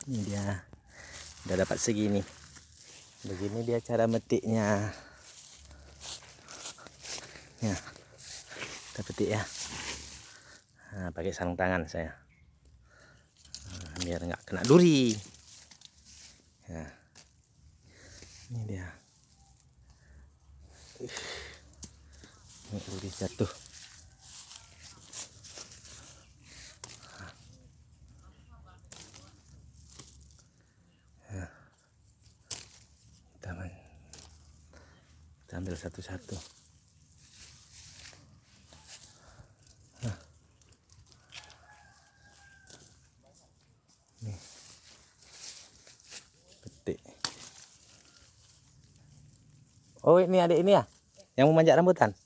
Ini dia, udah dapat segini. Begini dia cara metiknya. Ya, kita petik ya. Nah, pakai sarung tangan saya. Nah, biar nggak kena duri. Ya, ini dia. Ini duri jatuh. Ya. Kita ambil satu-satu. Nih, petik. Oh, ini adik ini ya, yang mau manjat rambutan.